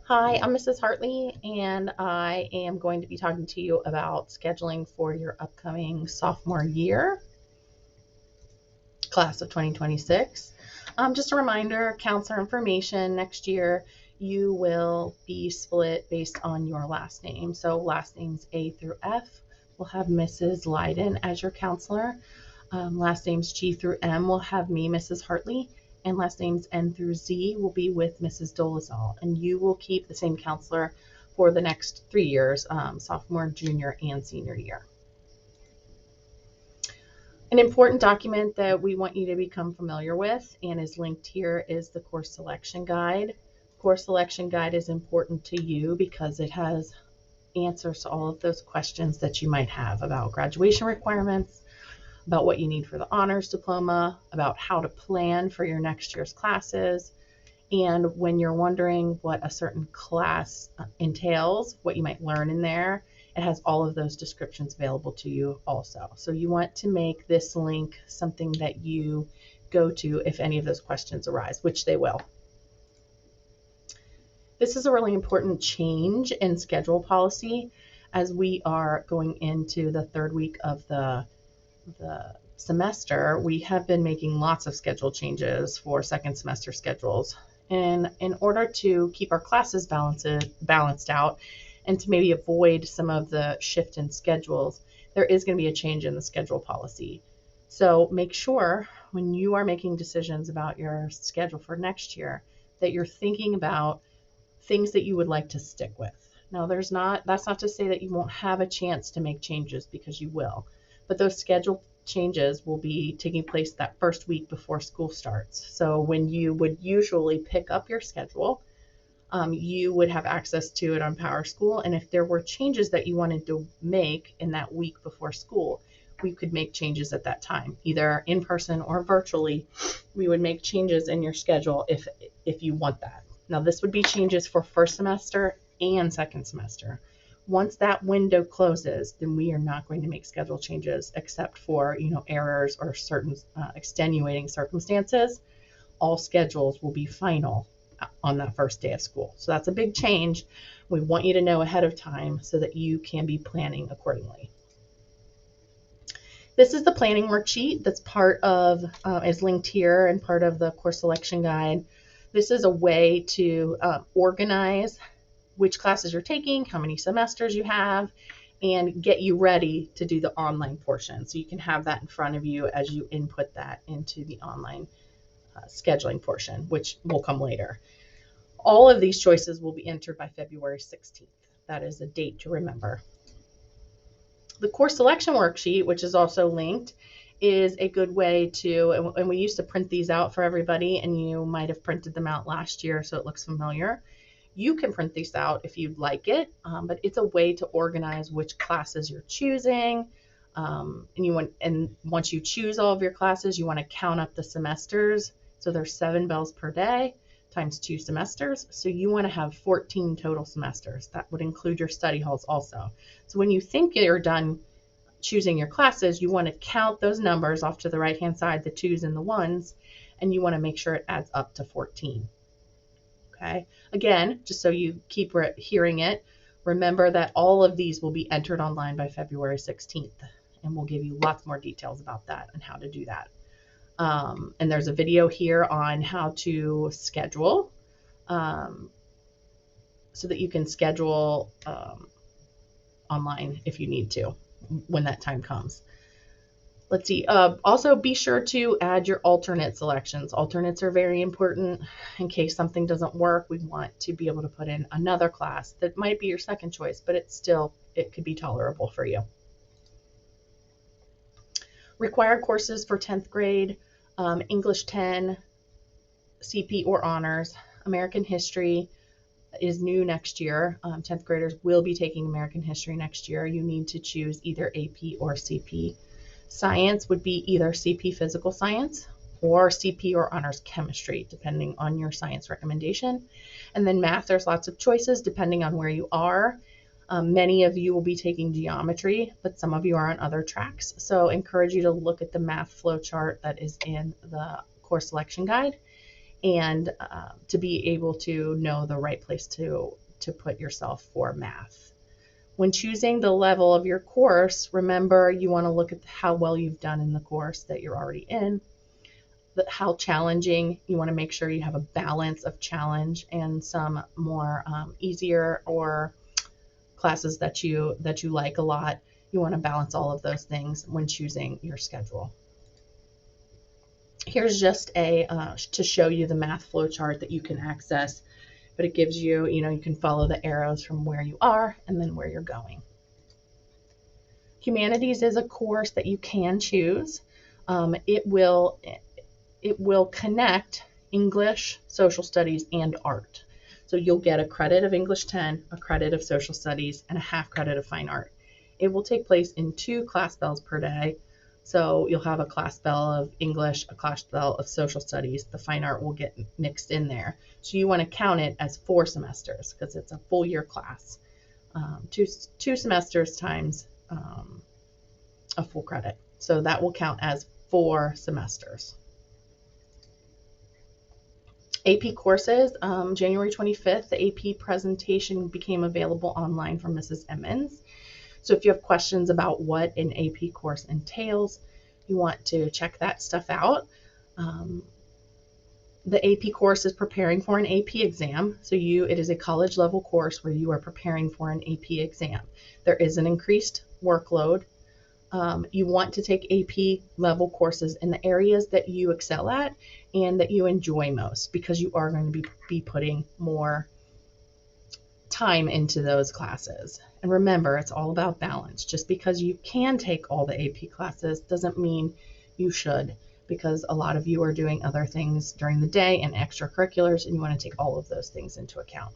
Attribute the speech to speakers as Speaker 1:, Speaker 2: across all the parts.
Speaker 1: Hi, I'm Mrs. Hartley, and I am going to be talking to you about scheduling for your upcoming sophomore year, class of 2026. Just a reminder, counselor information next year, you will be split based on your last name. So last names A through F will have Mrs. Leiden as your counselor. Last names G through M will have me, Mrs. Hartley, and last names N through Z will be with Mrs. Dolezal. And you will keep the same counselor for the next 3 years, sophomore, junior, and senior year. An important document that we want you to become familiar with and is linked here is the course selection guide. Course selection guide is important to you because it has answers to all of those questions that you might have about graduation requirements, about what you need for the honors diploma, about how to plan for your next year's classes, and when you're wondering what a certain class entails, what you might learn in there, it has all of those descriptions available to you also. So you want to make this link something that you go to if any of those questions arise, which they will. This is a really important change in schedule policy as we are going into the third week of the semester. We have been making lots of schedule changes for second semester schedules. And in order to keep our classes balanced out and to maybe avoid some of the shift in schedules, there is going to be a change in the schedule policy. So make sure when you are making decisions about your schedule for next year that you're thinking about things that you would like to stick with. Now, that's not to say that you won't have a chance to make changes, because you will, but those schedule changes will be taking place that first week before school starts. So when you would usually pick up your schedule, you would have access to it on PowerSchool. And if there were changes that you wanted to make in that week before school, we could make changes at that time, either in person or virtually. We would make changes in your schedule if you want that. Now, this would be changes for first semester and second semester. Once that window closes, then we are not going to make schedule changes except for, errors or certain extenuating circumstances. All schedules will be final on that first day of school. So that's a big change. We want you to know ahead of time so that you can be planning accordingly. This is the planning worksheet that's is linked here and part of the course selection guide. This is a way to organize which classes you're taking, how many semesters you have, and get you ready to do the online portion. So you can have that in front of you as you input that into the online scheduling portion, which will come later. All of these choices will be entered by February 16th. That is a date to remember. The course selection worksheet, which is also linked, is a good way to, and we used to print these out for everybody, and you might have printed them out last year so it looks familiar. You can print these out if you'd like it, but it's a way to organize which classes you're choosing. And once you choose all of your classes, you want to count up the semesters. So there's 7 bells per day times 2 semesters. So you want to have 14 total semesters. That would include your study halls also. So when you think you're done choosing your classes, you want to count those numbers off to the right-hand side, the 2s and the 1s, and you want to make sure it adds up to 14. Okay. Again, just so you keep hearing it, remember that all of these will be entered online by February 16th, and we'll give you lots more details about that and how to do that. And there's a video here on how to schedule, so that you can schedule online if you need to when that time comes. Let's see. Also, be sure to add your alternate selections. Alternates are very important in case something doesn't work. We want to be able to put in another class that might be your second choice, but it could be tolerable for you. Required courses for 10th grade, English 10, CP or honors. American history is new next year. 10th graders will be taking American history next year. You need to choose either AP or CP. Science would be either CP physical science or CP or honors chemistry, depending on your science recommendation. And then math, there's lots of choices depending on where you are. Many of you will be taking geometry, but some of you are on other tracks. So encourage you to look at the math flow chart that is in the course selection guide and to be able to know the right place to put yourself for math. When choosing the level of your course, remember you want to look at how well you've done in the course that you're already in, how challenging. You want to make sure you have a balance of challenge and some more easier or classes that you like a lot. You want to balance all of those things when choosing your schedule. Here's just to show you the math flow chart that you can access, but it gives you, you can follow the arrows from where you are and then where you're going. Humanities is a course that you can choose. It will connect English, social studies, and art. So you'll get a credit of English 10, a credit of social studies, and a half credit of fine art. It will take place in 2 class bells per day. So you'll have a class bell of English, a class bell of social studies. The fine art will get mixed in there. So you want to count it as 4 semesters because it's a full year class. 2 semesters times a full credit. So that will count as 4 semesters. AP courses, January 25th, the AP presentation became available online from Mrs. Emmons. So if you have questions about what an AP course entails, you want to check that stuff out. The AP course is preparing for an AP exam. So it is a college level course where you are preparing for an AP exam. There is an increased workload. You want to take AP level courses in the areas that you excel at and that you enjoy most, because you are going to be putting more time into those classes. And remember, it's all about balance. Just because you can take all the AP classes doesn't mean you should, because a lot of you are doing other things during the day and extracurriculars, and you want to take all of those things into account.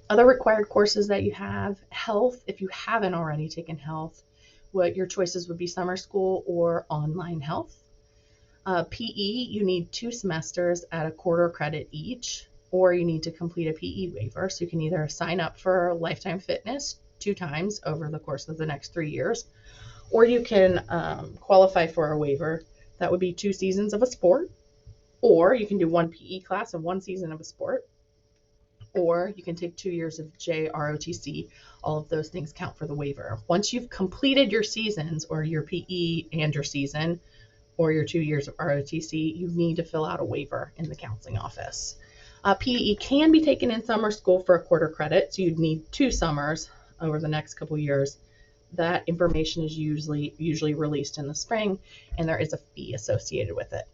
Speaker 1: Other required courses that you have, health. If you haven't already taken health, what your choices would be summer school or online health. PE, you need 2 semesters at a quarter credit each, or you need to complete a PE waiver. So you can either sign up for Lifetime Fitness 2 times over the course of the next 3 years, or you can qualify for a waiver. That would be 2 seasons of a sport, or you can do 1 PE class and 1 season of a sport, or you can take 2 years of JROTC. All of those things count for the waiver. Once you've completed your seasons, or your PE and your season, or your 2 years of ROTC, you need to fill out a waiver in the counseling office. PE can be taken in summer school for a quarter credit, so you'd need 2 summers over the next couple years. That information is usually released in the spring, and there is a fee associated with it.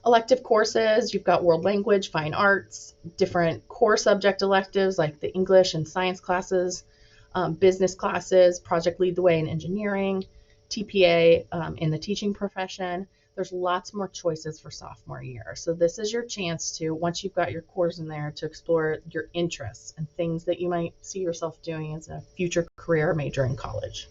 Speaker 1: Elective courses, you've got world language, fine arts, different core subject electives like the English and science classes, business classes, project lead the way in engineering, TPA in the teaching profession. There's lots more choices for sophomore year. So this is your chance to, once you've got your course in there, to explore your interests and things that you might see yourself doing as a future career major in college.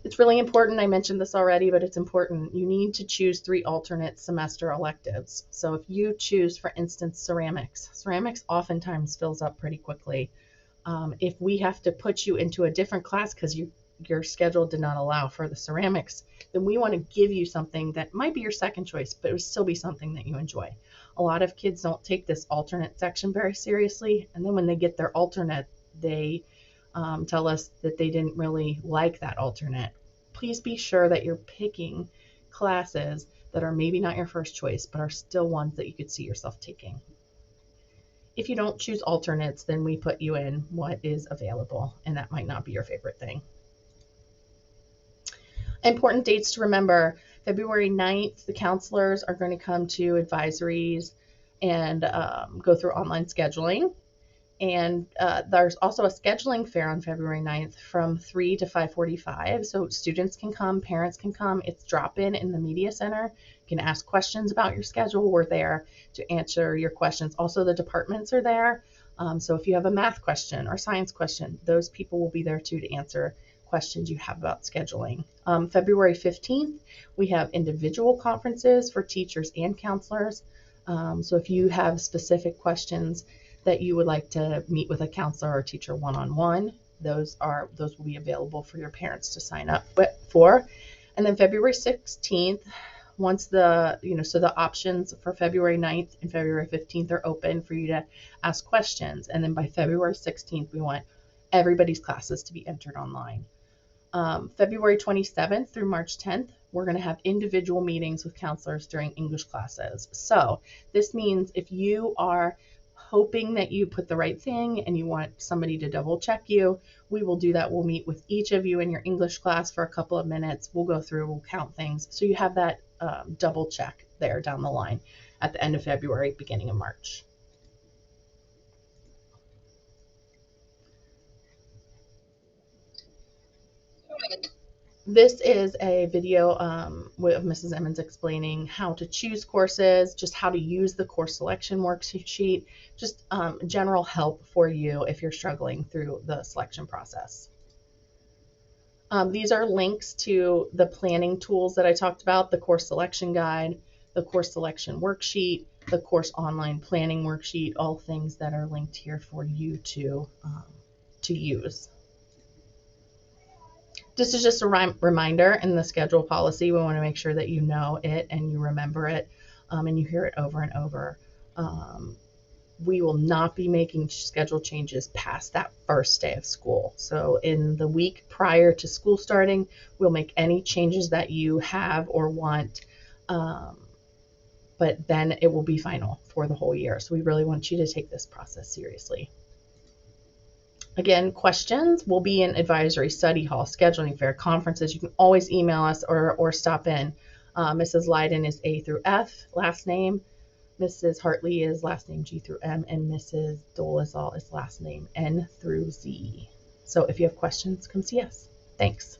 Speaker 1: It's really important, I mentioned this already, but it's important. You need to choose 3 alternate semester electives. So if you choose, for instance, ceramics oftentimes fills up pretty quickly. If we have to put you into a different class because your schedule did not allow for the ceramics, then we want to give you something that might be your second choice, but it would still be something that you enjoy. A lot of kids don't take this alternate section very seriously, and then when they get their alternate, they tell us that they didn't really like that alternate. Please be sure that you're picking classes that are maybe not your first choice, but are still ones that you could see yourself taking. If you don't choose alternates, then we put you in what is available, and that might not be your favorite thing. Important dates to remember: February 9th, the counselors are going to come to advisories and go through online scheduling. And there's also a scheduling fair on February 9th from 3 to 5:45. So students can come, parents can come. It's drop-in in the media center. You can ask questions about your schedule. We're there to answer your questions. Also, the departments are there. So if you have a math question or science question, those people will be there too to answer questions you have about scheduling. February 15th, we have individual conferences for teachers and counselors. So if you have specific questions that you would like to meet with a counselor or teacher one-on-one, those will be available for your parents to sign up for. And then February 16th, once the, so the options for February 9th and February 15th are open for you to ask questions. And then by February 16th, we want everybody's classes to be entered online. February 27th through March 10th, we're going to have individual meetings with counselors during English classes. So this means if you are hoping that you put the right thing and you want somebody to double check you, we will do that. We'll meet with each of you in your English class for a couple of minutes. We'll go through, we'll count things. So you have that double check there down the line at the end of February, beginning of March. This is a video of Mrs. Emmons explaining how to choose courses, just how to use the course selection worksheet, just general help for you if you're struggling through the selection process. These are links to the planning tools that I talked about, the course selection guide, the course selection worksheet, the course online planning worksheet, all things that are linked here for you to use. This is just a reminder in the schedule policy. We want to make sure that you know it and you remember it and you hear it over and over. We will not be making schedule changes past that first day of school. So in the week prior to school starting, we'll make any changes that you have or want, but then it will be final for the whole year. So we really want you to take this process seriously. Again, questions will be in advisory, study hall, scheduling fair, conferences. You can always email us or stop in. Mrs. Leiden is A through F, last name. Mrs. Hartley is last name G through M, and Mrs. Dolezal is last name N through Z. So if you have questions, come see us. Thanks.